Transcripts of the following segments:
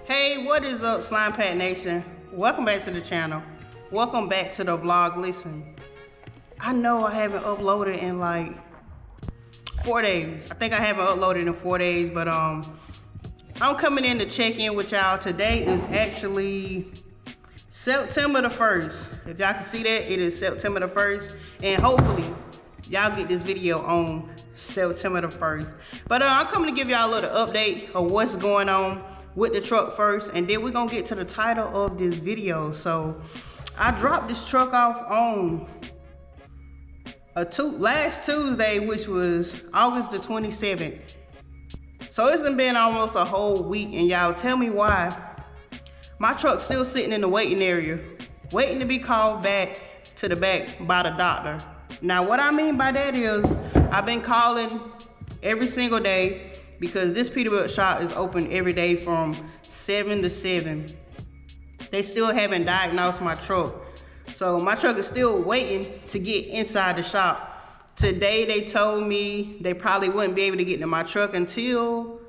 Hey, what is up, Slime Pat Nation? Welcome back to the channel. Welcome back to the vlog. Listen, I know I haven't uploaded in like 4 days. I think I haven't uploaded in 4 days, but I'm coming in to check in with y'all. Today is actually September the 1st. If y'all can see that, it is September the 1st, and hopefully y'all get this video on September the 1st. But I'm coming to give y'all a little update of what's going on with the truck first, and then we're gonna get to the title of this video. So I dropped this truck off on last Tuesday, which was August the 27th. So it's been almost a whole week, and y'all tell me why my truck's still sitting in the waiting area, waiting to be called back to the back by the doctor. Now what I mean by that is I've been calling every single day, because this Peterbilt shop is open every day from 7 to 7. They still haven't diagnosed my truck. So my truck is still waiting to get inside the shop. Today they told me they probably wouldn't be able to get to my truck until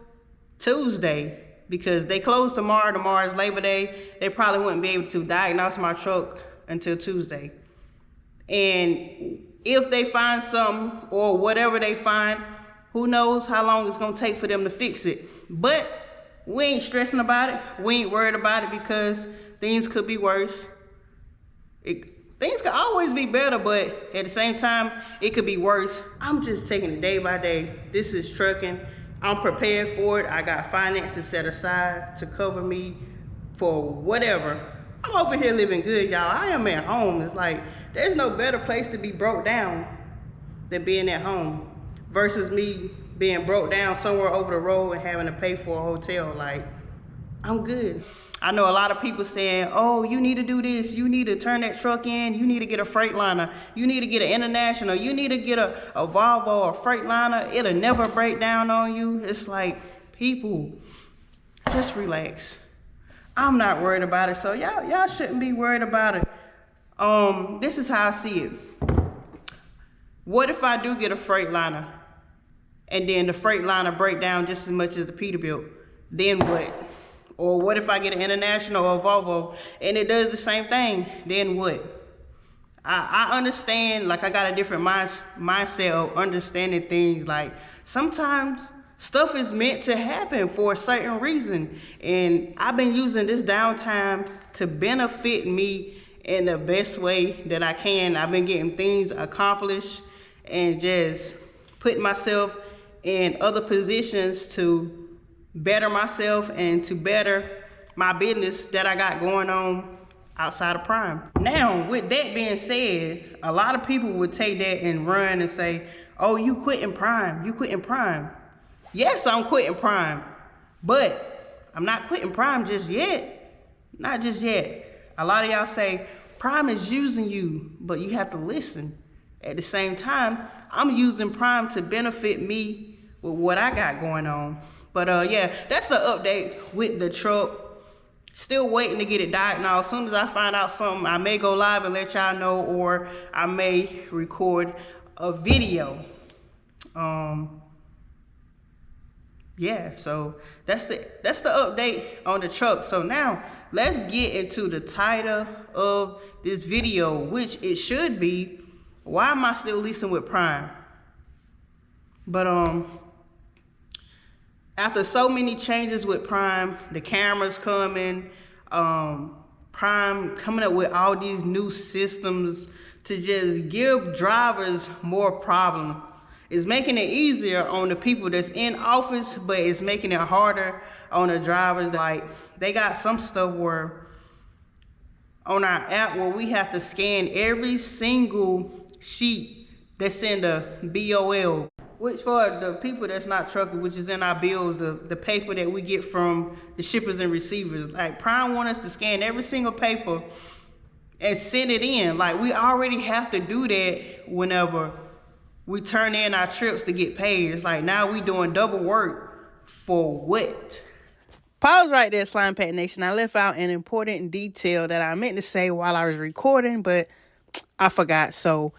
Tuesday, because they close tomorrow. Tomorrow's Labor Day. They probably wouldn't be able to diagnose my truck until Tuesday. And if they find something or whatever they find, who knows how long it's gonna take for them to fix it. But we ain't stressing about it. We ain't worried about it, because things could be worse. Things could always be better, but at the same time, it could be worse. I'm just taking it day by day. This is trucking. I'm prepared for it. I got finances set aside to cover me for whatever. I'm over here living good, y'all. I am at home. It's like, there's no better place to be broke down than being at home, versus me being broke down somewhere over the road and having to pay for a hotel. Like, I'm good. I know a lot of people saying, oh, you need to do this, you need to turn that truck in, you need to get a Freightliner, you need to get an International, you need to get a Volvo or a Freightliner. It'll never break down on you. It's like, people, just relax. I'm not worried about it, so y'all shouldn't be worried about it. This is how I see it. What if I do get a Freightliner, and then the Freightliner break down just as much as the Peterbilt? Then what? Or what if I get an International or a Volvo and it does the same thing? Then what? I understand, like, I got a different mindset of understanding things. Like, sometimes stuff is meant to happen for a certain reason, and I've been using this downtime to benefit me in the best way that I can. I've been getting things accomplished and just putting myself in other positions to better myself and to better my business that I got going on outside of Prime. Now, with that being said, a lot of people would take that and run and say, oh, you quitting Prime, you quitting Prime. Yes, I'm quitting Prime, but I'm not quitting Prime just yet. Not just yet. A lot of y'all say, Prime is using you, but you have to listen. At the same time, I'm using Prime to benefit me with what I got going on. But yeah, that's the update with the truck. Still waiting to get it diagnosed. As soon as I find out something, I may go live and let y'all know, or I may record a video. Yeah, so that's the update on the truck. So now let's get into the title of this video, which it should be, why am I still leasing with Prime? But after so many changes with Prime, the cameras coming, Prime coming up with all these new systems to just give drivers more problems. It's making it easier on the people that's in office, but it's making it harder on the drivers. Like, they got some stuff where on our app where we have to scan every single sheet that's in the BOL, which for the people that's not trucking, which is in our bills, the paper that we get from the shippers and receivers. Like, Prime want us to scan every single paper and send it in. Like, we already have to do that whenever we turn in our trips to get paid. It's like, now we doing double work for what? Pause right there, Slime Pat Nation. I left out an important detail that I meant to say while I was recording, but I forgot. So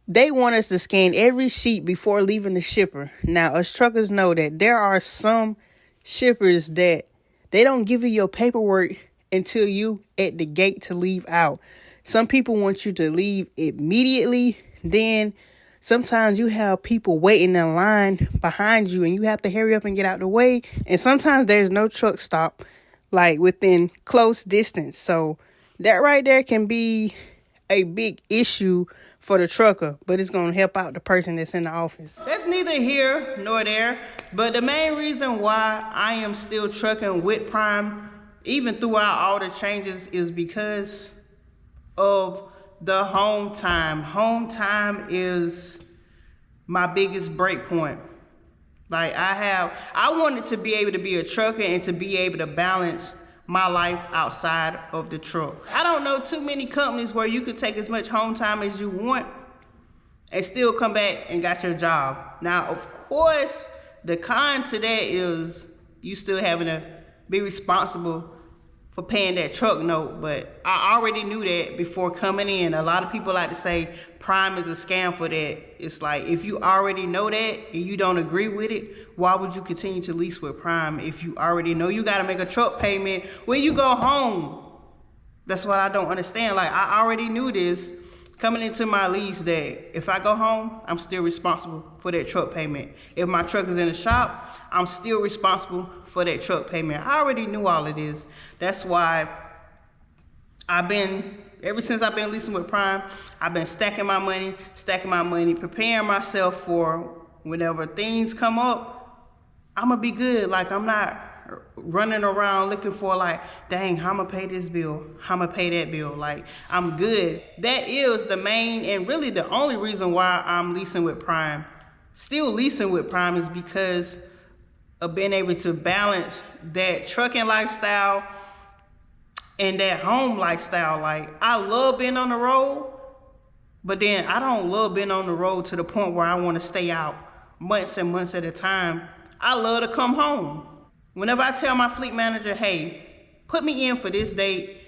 they want us to scan every sheet before leaving the shipper. Now, us truckers know that there are some shippers that They don't give you your paperwork until you at the gate to leave out. Some people want you to leave immediately. Then sometimes you have people waiting in line behind you and you have to hurry up and get out the way. And sometimes there's no truck stop like within close distance. So that right there can be a big issue for the trucker, but it's going to help out the person that's in the office. That's neither here nor there, but the main reason why I am still trucking with Prime, even throughout all the changes, is because of the home time. Home time is my biggest break point. Like I wanted to be able to be a trucker and to be able to balance my life outside of the truck. I don't know too many companies where you could take as much home time as you want and still come back and got your job. Now, of course, the con to that is you still having to be responsible for paying that truck note, but I already knew that before coming in. A lot of people like to say Prime is a scam for that. It's like, if you already know that and you don't agree with it, why would you continue to lease with Prime if you already know you gotta make a truck payment when you go home? That's what I don't understand. Like, I already knew this coming into my lease, that if I go home, I'm still responsible for that truck payment. If my truck is in the shop, I'm still responsible for that truck payment. I already knew all of this. That's why ever since I've been leasing with Prime, I've been stacking my money, preparing myself for whenever things come up, I'm gonna be good. Like, I'm not running around looking for like, dang, how I'm gonna pay this bill, how I'm gonna pay that bill. Like, I'm good. That is the main and really the only reason why I'm leasing with Prime. Still leasing with Prime is because of being able to balance that trucking lifestyle and that home lifestyle. Like, I love being on the road, but then I don't love being on the road to the point where I want to stay out months and months at a time. I love to come home. Whenever I tell my fleet manager, hey, put me in for this date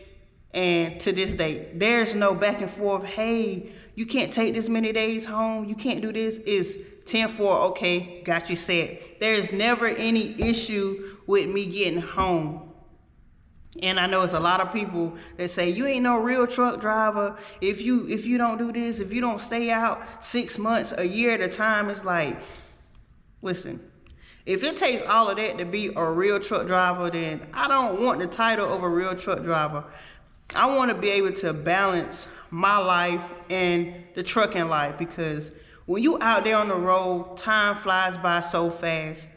and to this date, there's no back and forth. Hey, you can't take this many days home. You can't do this. It's 10-4, okay, got you set. There's never any issue with me getting home. And I know it's a lot of people that say, you ain't no real truck driver if you don't do this, if you don't stay out 6 months, a year at a time. It's like, listen, if it takes all of that to be a real truck driver, then I don't want the title of a real truck driver. I want to be able to balance my life and the trucking life, because when you out there on the road, time flies by so fast.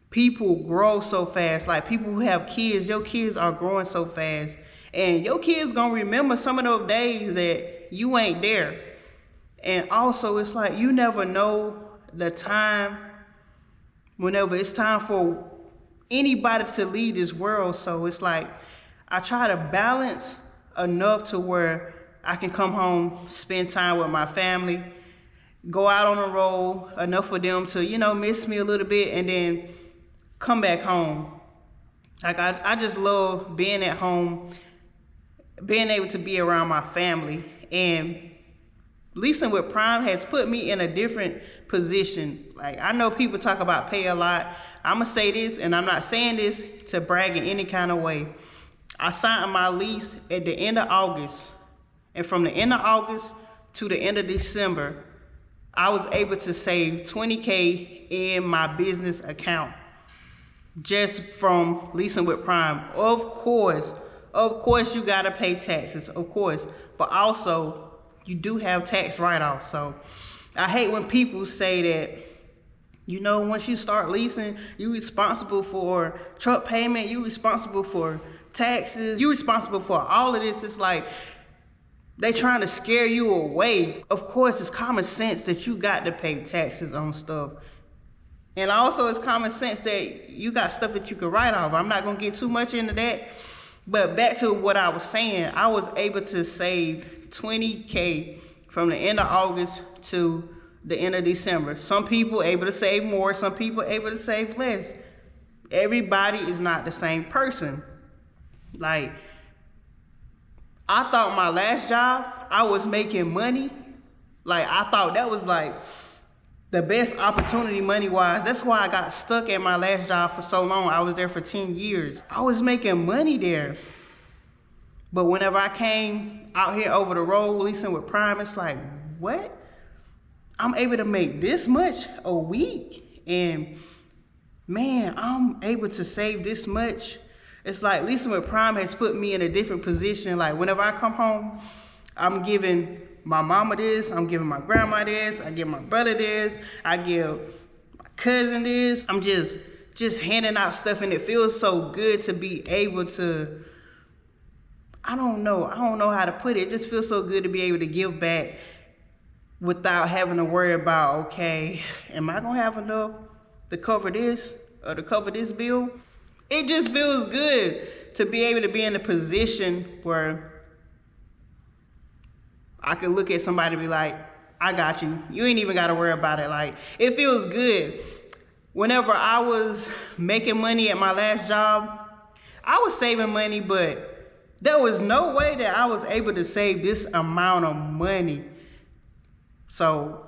People grow so fast. Like, people who have kids, your kids are growing so fast. And your kids gonna remember some of those days that you ain't there. And also, it's like, you never know the time whenever it's time for anybody to leave this world. So it's like, I try to balance enough to where I can come home, spend time with my family, go out on the road enough for them to, miss me a little bit, and then come back home. Like, I just love being at home, being able to be around my family. And leasing with Prime has put me in a different position. Like, I know people talk about pay a lot. I'm gonna say this, and I'm not saying this to brag in any kind of way. I signed my lease at the end of August, and from the end of August to the end of December, I was able to save $20K in my business account just from leasing with Prime. Of course, you gotta pay taxes, of course, but also you do have tax write-offs. So I hate when people say that, once you start leasing, you're responsible for truck payment, you're responsible for taxes, you're responsible for all of this. It's like, they trying to scare you away. Of course, it's common sense that you got to pay taxes on stuff. And also, it's common sense that you got stuff that you can write off. I'm not gonna get too much into that. But back to what I was saying, I was able to save $20K from the end of August to the end of December. Some people able to save more, some people able to save less. Everybody is not the same person. Like, I thought my last job, I was making money. Like, I thought that was like, the best opportunity money-wise. That's why I got stuck at my last job for so long. I was there for 10 years. I was making money there. But whenever I came out here over the road leasing with Prime, it's like, what? I'm able to make this much a week? And man, I'm able to save this much. It's like leasing with Prime has put me in a different position. Like whenever I come home, I'm giving my mama this, I'm giving my grandma this, I give my brother this, I give my cousin this. I'm just handing out stuff, and it feels so good to be able to, I don't know how to put it. It just feels so good to be able to give back without having to worry about, okay, am I gonna have enough to cover this or to cover this bill? It just feels good to be able to be in a position where I can look at somebody and be like, I got you. You ain't even gotta worry about it. Like, it feels good. Whenever I was making money at my last job, I was saving money, but there was no way that I was able to save this amount of money. So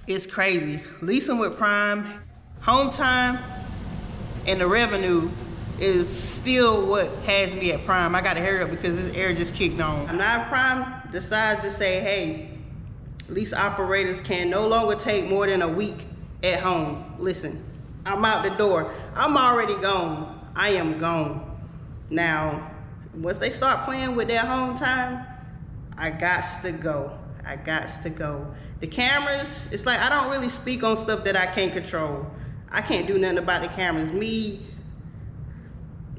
it's crazy. Leasing with Prime, home time, and the revenue is still what has me at Prime. I gotta hurry up because this air just kicked on. Now Prime decides to say, hey, lease operators can no longer take more than a week at home. Listen, I'm out the door. I'm already gone. I am gone. Now, once they start playing with their home time, I gots to go. I gots to go. The cameras, it's like I don't really speak on stuff that I can't control. I can't do nothing about the cameras. Me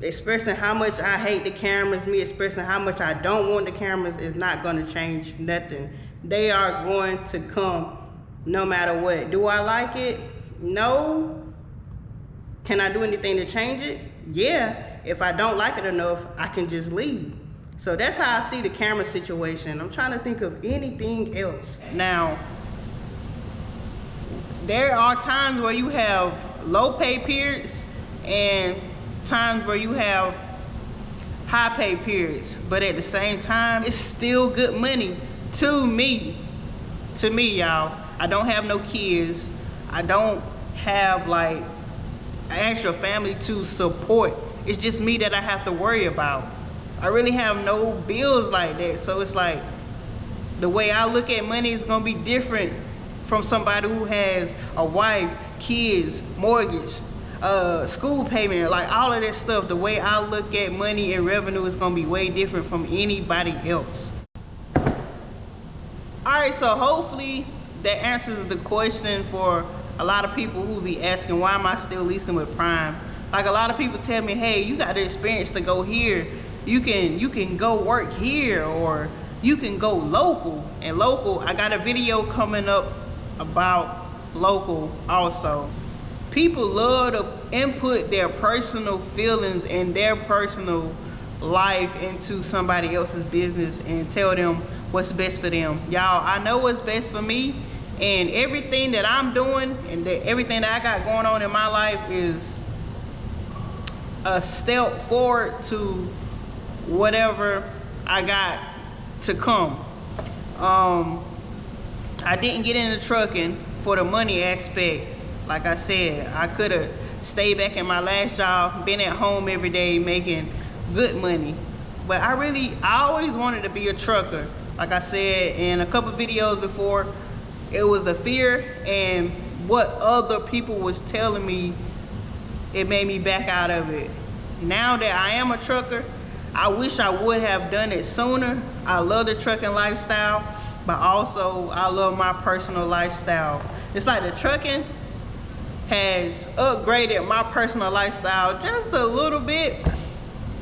expressing how much I hate the cameras, me expressing how much I don't want the cameras is not gonna change nothing. They are going to come no matter what. Do I like it? No. Can I do anything to change it? Yeah. If I don't like it enough, I can just leave. So that's how I see the camera situation. I'm trying to think of anything else. Now, there are times where you have low pay periods and times where you have high pay periods. But at the same time, it's still good money to me. To me, y'all. I don't have no kids. I don't have like an actual family to support. It's just me that I have to worry about. I really have no bills like that. So it's like the way I look at money is gonna be different from somebody who has a wife, kids, mortgage, school payment, like all of that stuff. The way I look at money and revenue is gonna be way different from anybody else. All right, so hopefully that answers the question for a lot of people who be asking, why am I still leasing with Prime? Like a lot of people tell me, hey, you got the experience to go here. You can go work here, or you can go local. And local, I got a video coming up about local also. People love to input their personal feelings and their personal life into somebody else's business and tell them what's best for them. Y'all, I know what's best for me, and everything that I'm doing and everything that I got going on in my life is a step forward to whatever I got to come. I didn't get into trucking for the money aspect. Like I said, I could have stayed back in my last job, been at home every day making good money. But I always wanted to be a trucker. Like I said in a couple videos before, it was the fear and what other people was telling me, it made me back out of it. Now that I am a trucker, I wish I would have done it sooner. I love the trucking lifestyle, but also I love my personal lifestyle. It's like the trucking has upgraded my personal lifestyle just a little bit,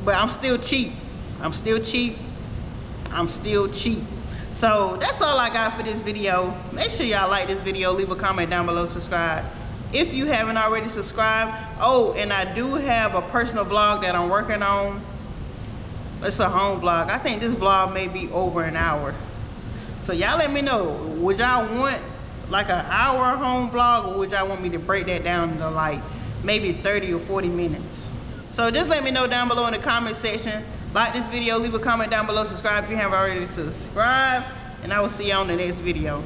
but I'm still cheap. I'm still cheap. I'm still cheap. So that's all I got for this video. Make sure y'all like this video, leave a comment down below, subscribe if you haven't already subscribed. Oh, and I do have a personal vlog that I'm working on. It's a home vlog. I think this vlog may be over an hour. So y'all let me know, would y'all want like an hour home vlog, or would y'all want me to break that down to like maybe 30 or 40 minutes? So just let me know down below in the comment section. Like this video, leave a comment down below, subscribe if you haven't already subscribed, and I will see you on the next video.